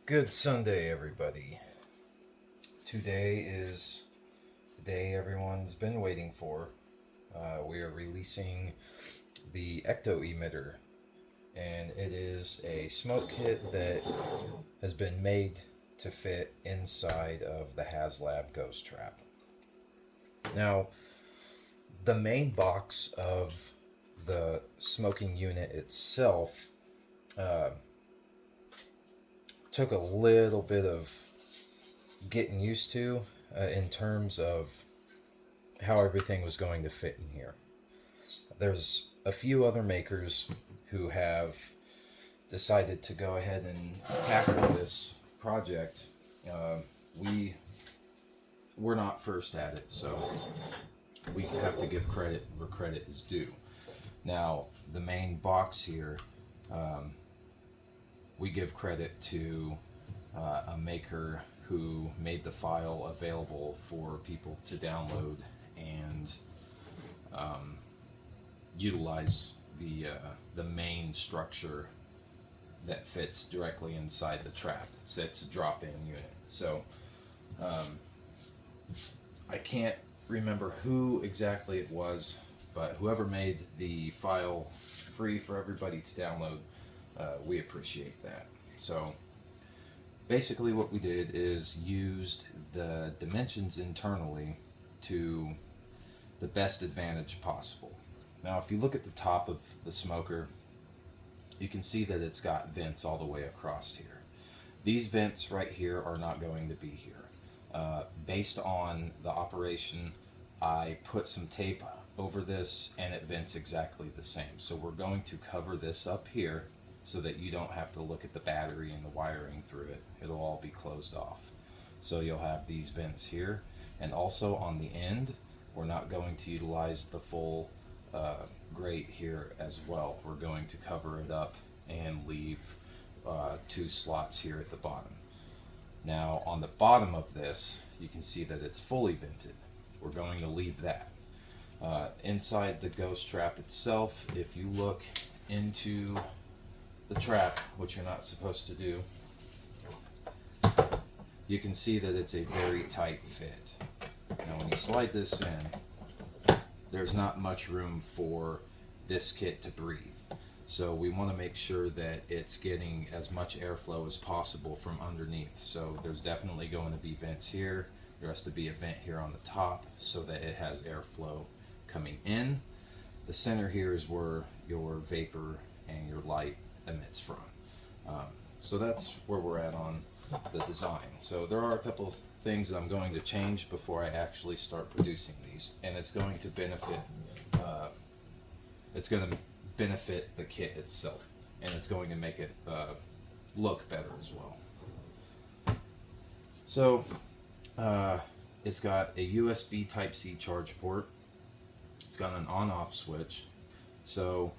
Good Sunday, everybody. Today is the day everyone's been waiting for. We are releasing the Ecto Emitter, and it is a smoke kit that has been made to fit inside of the Haslab Ghost Trap. Now, the main box of the smoking unit itself took a little bit of getting used to in terms of how everything was going to fit in here. There's a few other makers who have decided to go ahead and tackle this project. We're not first at it, so we have to give credit where credit is due. Now, the main box here, we give credit to a maker who made the file available for people to download and utilize the main structure that fits directly inside the trap. It's a drop-in unit. So I can't remember who exactly it was, but whoever made the file free for everybody to download, we appreciate that. So basically what we did is used the dimensions internally to the best advantage possible. Now if you look at the top of the smoker, you can see that it's got vents all the way across here. These vents right here are not going to be here. Based on the operation, I put some tape over this and it vents exactly the same. So we're going to cover this up here so that you don't have to look at the battery and the wiring through it. It'll all be closed off. So you'll have these vents here, and also on the end we're not going to utilize the full grate here as well. We're going to cover it up and leave two slots here at the bottom. Now on the bottom of this you can see that it's fully vented. We're going to leave that. Inside the ghost trap itself, if you look into the trap, which you're not supposed to do, you can see that it's a very tight fit. Now when you slide this in, there's not much room for this kit to breathe. So we want to make sure that it's getting as much airflow as possible from underneath. So there's definitely going to be vents here. There has to be a vent here on the top so that it has airflow coming in. The center here is where your vapor and your light emits from. So that's where we're at on the design. So there are a couple things that I'm going to change before I actually start producing these, and it's going to benefit the kit itself, and it's going to make it look better as well. So it's got a USB Type-C charge port. It's got an on-off switch. So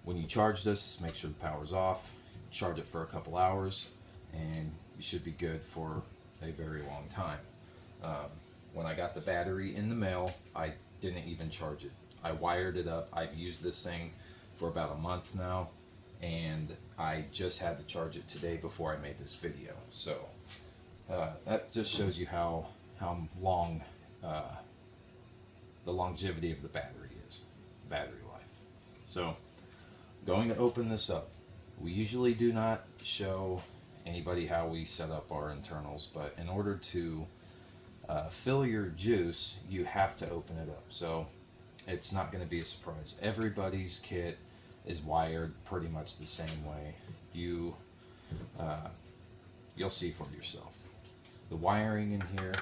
when you charge this, just make sure the power's off, charge it for a couple hours, and you should be good for a very long time. When I got the battery in the mail, I didn't even charge it. I wired it up. I've used this thing for about a month now, and I just had to charge it today before I made this video. So that just shows you how long the longevity of the battery is, battery life. So I'm going to open this up. We usually do not show anybody how we set up our internals, but in order to fill your juice, you have to open it up. So it's not going to be a surprise. Everybody's kit is wired pretty much the same way. You'll see for yourself. The wiring in here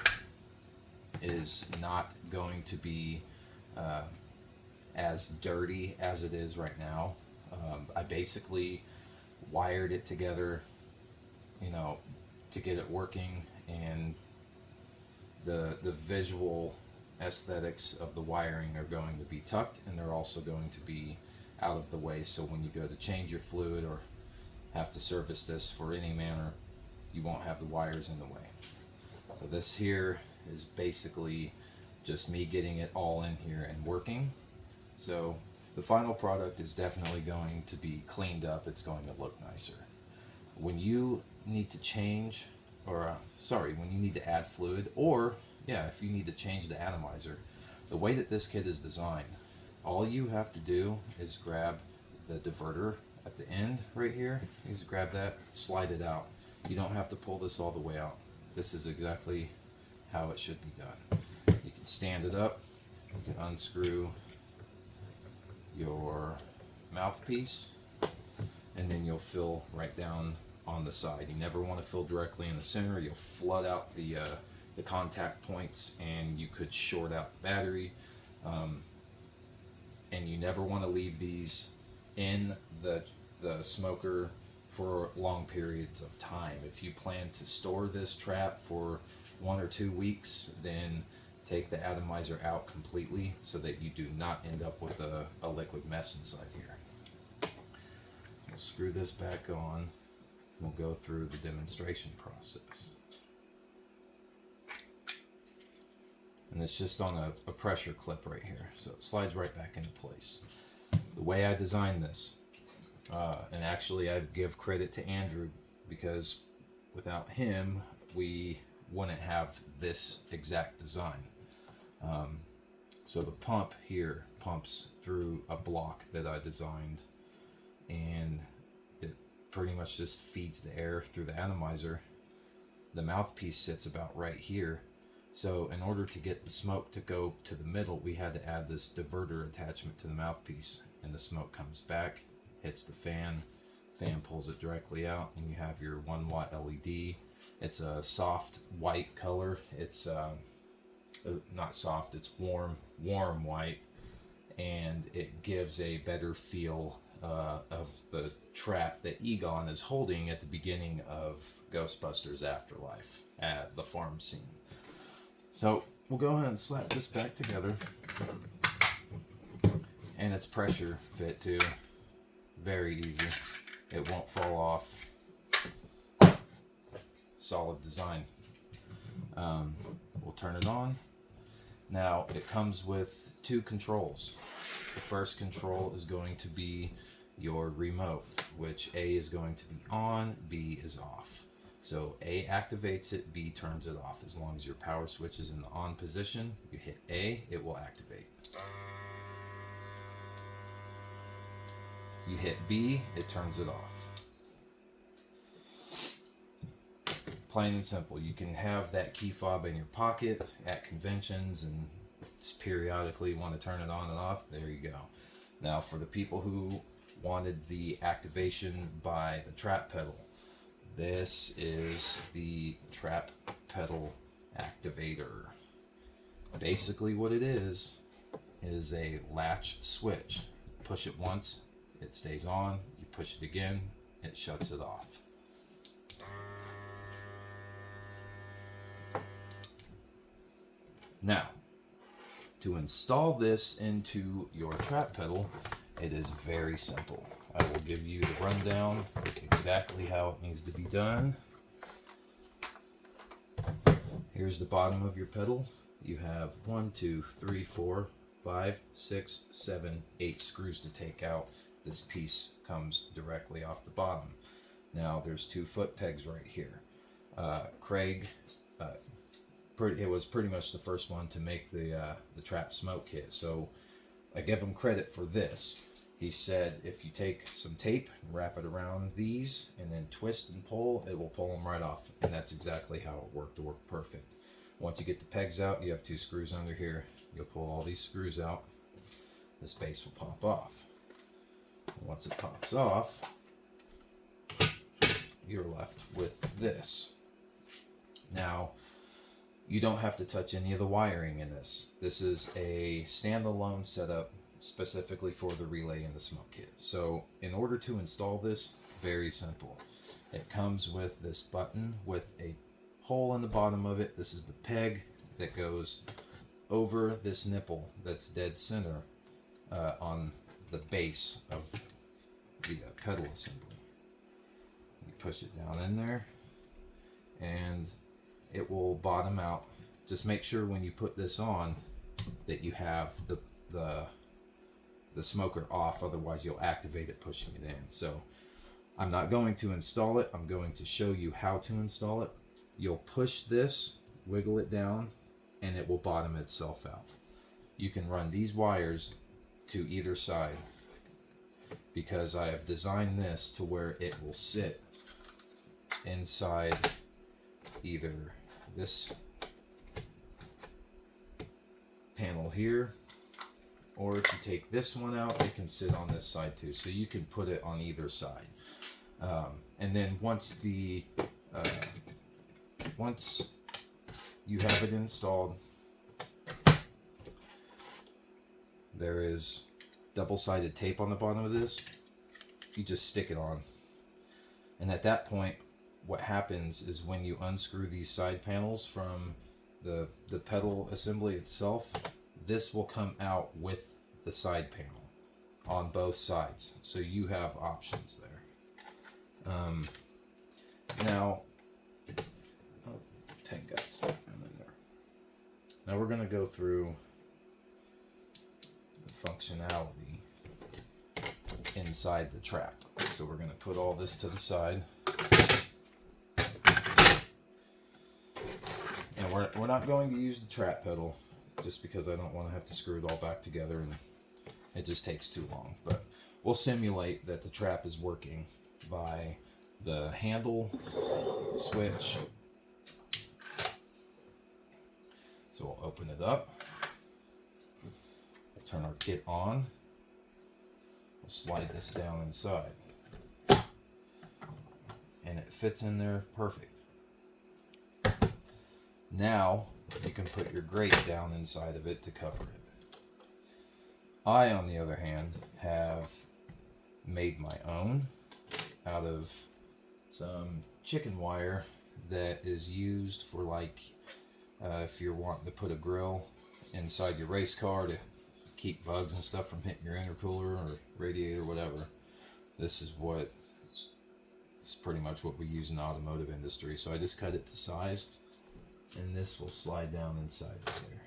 is not going to be as dirty as it is right now. I basically wired it together, to get it working, and the visual aesthetics of the wiring are going to be tucked, and they're also going to be out of the way, so when you go to change your fluid or have to service this for any manner, you won't have the wires in the way. So this here is basically just me getting it all in here and working. So the final product is definitely going to be cleaned up. It's going to look nicer. when you need to change, or sorry, when you need to add fluid, or yeah, if you need to change the atomizer, the way that this kit is designed, all you have to do is grab the diverter at the end right here. You just grab that, slide it out. You don't have to pull this all the way out. This is exactly how it should be done. You can stand it up, you can unscrew your mouthpiece, and then you'll fill right down on the side. You never want to fill directly in the center. You'll flood out the contact points, and you could short out the battery. And you never want to leave these in the smoker for long periods of time. If you plan to store this trap for 1 or 2 weeks, then take the atomizer out completely so that you do not end up with a liquid mess inside here. We'll screw this back on. We'll go through the demonstration process. And it's just on a pressure clip right here, so it slides right back into place. The way I designed this, and actually I give credit to Andrew, because without him we wouldn't have this exact design. So the pump here pumps through a block that I designed, and it pretty much just feeds the air through the atomizer. The mouthpiece sits about right here. So in order to get the smoke to go to the middle, we had to add this diverter attachment to the mouthpiece, and the smoke comes back, hits the fan pulls it directly out, and you have your 1 watt LED. It's a soft white color. It's not soft, it's warm white, and it gives a better feel of the trap that Egon is holding at the beginning of Ghostbusters Afterlife at the farm scene. So we'll go ahead and slap this back together, and it's pressure fit too, very easy. It won't fall off. Solid design. We'll turn it on. Now it comes with 2 controls. The first control is going to be your remote, which A is going to be on, B is off. So A activates it, B turns it off. As long as your power switch is in the on position, you hit A, it will activate. You hit B, it turns it off. Plain and simple. You can have that key fob in your pocket at conventions and just periodically want to turn it on and off. There you go. Now for the people who wanted the activation by the trap pedal, this is the trap pedal activator. Basically what it is a latch switch. Push it once, it stays on. You push it again, it shuts it off. Now, to install this into your trap pedal, it is very simple. I will give you the rundown exactly how it needs to be done. Here's the bottom of your pedal. You have 1, 2, 3, 4, 5, 6, 7, 8 screws to take out. This piece comes directly off the bottom. Now there's 2 foot pegs right here. Craig, it was pretty much the first one to make the trap smoke kit, so I give him credit for this. He said if you take some tape and wrap it around these and then twist and pull, it will pull them right off, and that's exactly how it worked. It worked perfect. Once you get the pegs out, you have 2 screws under here. You'll pull all these screws out. This base will pop off. And once it pops off, you're left with this. Now, you don't have to touch any of the wiring in this. This is a standalone setup specifically for the relay and the smoke kit. So in order to install this, very simple. It comes with this button with a hole in the bottom of it. This is the peg that goes over this nipple that's dead center on the base of the pedal assembly. You push it down in there and it will bottom out. Just make sure when you put this on that you have the smoker off, otherwise you'll activate it pushing it in. So I'm not going to install it. I'm going to show you how to install it. You'll push this, wiggle it down, and it will bottom itself out. You can run these wires to either side because I have designed this to where it will sit inside either this panel here, or if you take this one out, it can sit on this side too. So you can put it on either side. And then once you have it installed, there is double-sided tape on the bottom of this. You just stick it on. And at that point, what happens is when you unscrew these side panels from the pedal assembly itself, this will come out with the side panel on both sides. So you have options there. Now, pen got stuck down in there. Now we're going to go through the functionality inside the trap. So we're going to put all this to the side. And we're not going to use the trap pedal just because I don't want to have to screw it all back together and it just takes too long. But we'll simulate that the trap is working by the handle switch. So we'll open it up. We'll turn our kit on. We'll slide this down inside. And it fits in there perfect. Now you can put your grate down inside of it to cover it. I, on the other hand, have made my own out of some chicken wire that is used for, like, if you're wanting to put a grill inside your race car to keep bugs and stuff from hitting your intercooler or radiator, whatever. This is pretty much what we use in the automotive industry. So I just cut it to size, and this will slide down inside of there.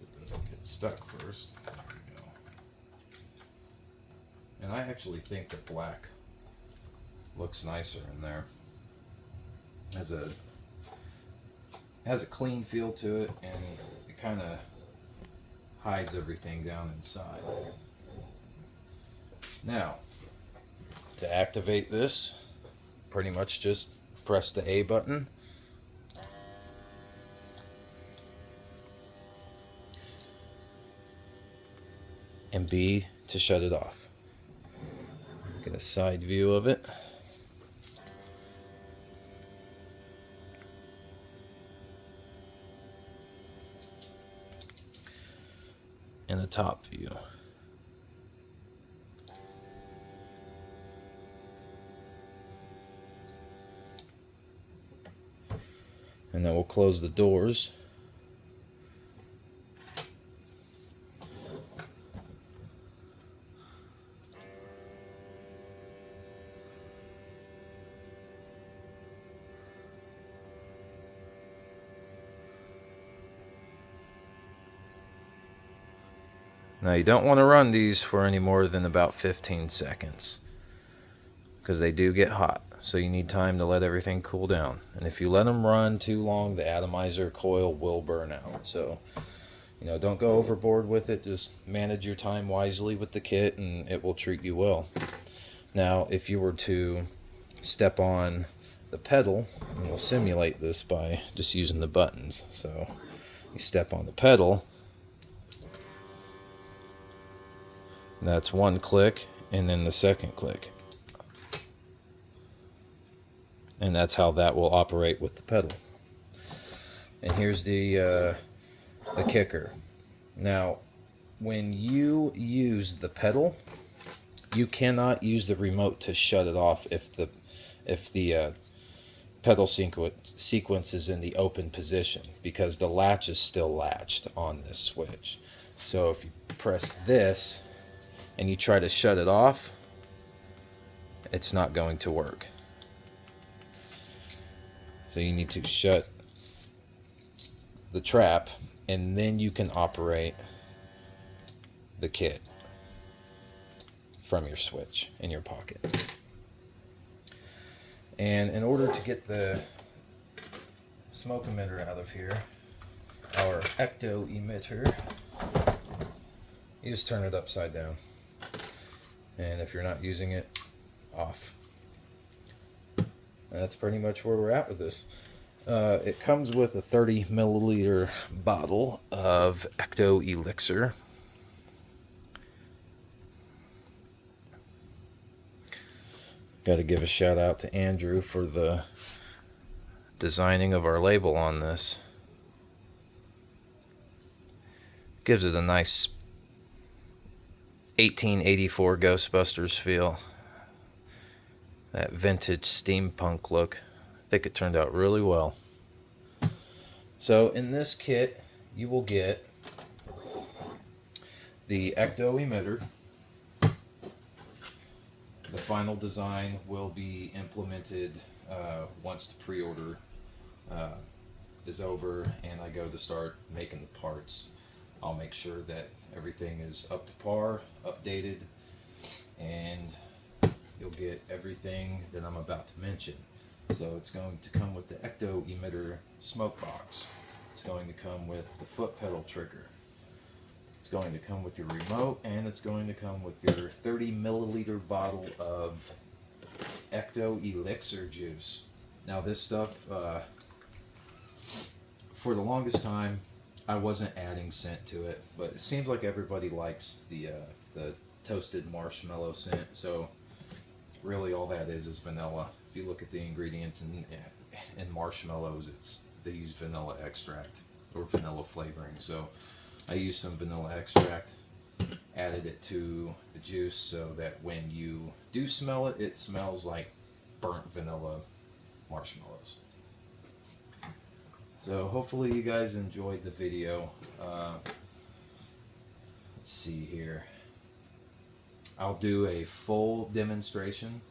If it doesn't get stuck first. There we go. And I actually think that black looks nicer in there. Has a clean feel to it, and it kind of hides everything down inside. Now, to activate this, pretty much just press the A button. And B to shut it off. Get a side view of it. And a top view. And then we'll close the doors. Now you don't want to run these for any more than about 15 seconds because they do get hot. So you need time to let everything cool down. And if you let them run too long, the atomizer coil will burn out. So, don't go overboard with it. Just manage your time wisely with the kit and it will treat you well. Now, if you were to step on the pedal, and we'll simulate this by just using the buttons. So you step on the pedal. That's one click, and then the second click. And that's how that will operate with the pedal. And here's the kicker. Now, when you use the pedal, you cannot use the remote to shut it off if the pedal sequence is in the open position, because the latch is still latched on this switch. So if you press this and you try to shut it off, it's not going to work. So you need to shut the trap, and then you can operate the kit from your switch in your pocket. And in order to get the smoke emitter out of here, our Ecto Emitter, you just turn it upside down. And if you're not using it, off. And that's pretty much where we're at with this. It comes with a 30 milliliter bottle of Ecto Elixir. Got to give a shout out to Andrew for the designing of our label on this. Gives it a nice 1884 Ghostbusters feel. That vintage steampunk look. I think it turned out really well. So in this kit, you will get the Ecto Emitter. The final design will be implemented once the pre-order is over and I go to start making the parts. I'll make sure that everything is up to par, updated, and you'll get everything that I'm about to mention. So it's going to come with the Ecto Emitter smoke box. It's going to come with the foot pedal trigger. It's going to come with your remote, and it's going to come with your 30 milliliter bottle of Ecto Elixir juice. Now this stuff, for the longest time, I wasn't adding scent to it, but it seems like everybody likes the toasted marshmallow scent. So really, all that is vanilla. If you look at the ingredients in marshmallows, they use vanilla extract or vanilla flavoring. So I used some vanilla extract, added it to the juice so that when you do smell it, it smells like burnt vanilla marshmallows. So hopefully you guys enjoyed the video. Let's see here. I'll do a full demonstration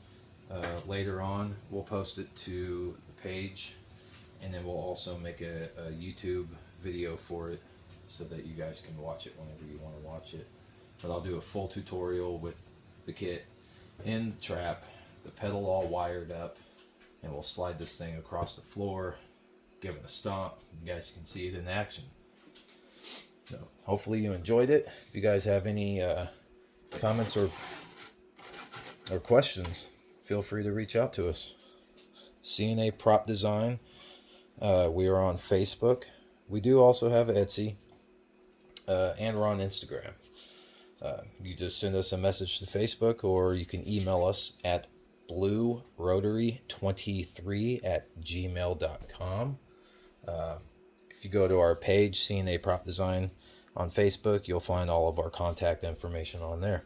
later on. We'll post it to the page, and then we'll also make a YouTube video for it so that you guys can watch it whenever you want to watch it. But I'll do a full tutorial with the kit in the trap, the pedal all wired up, and we'll slide this thing across the floor, give it a stomp. You guys can see it in action. So hopefully you enjoyed it. If you guys have any comments or questions, feel free to reach out to us. C&A Prop Design. We are on Facebook. We do also have Etsy, and we're on Instagram. You just send us a message to Facebook, or you can email us at bluerotary23@gmail.com. If you go to our page, C&A Prop Design, on Facebook, you'll find all of our contact information on there.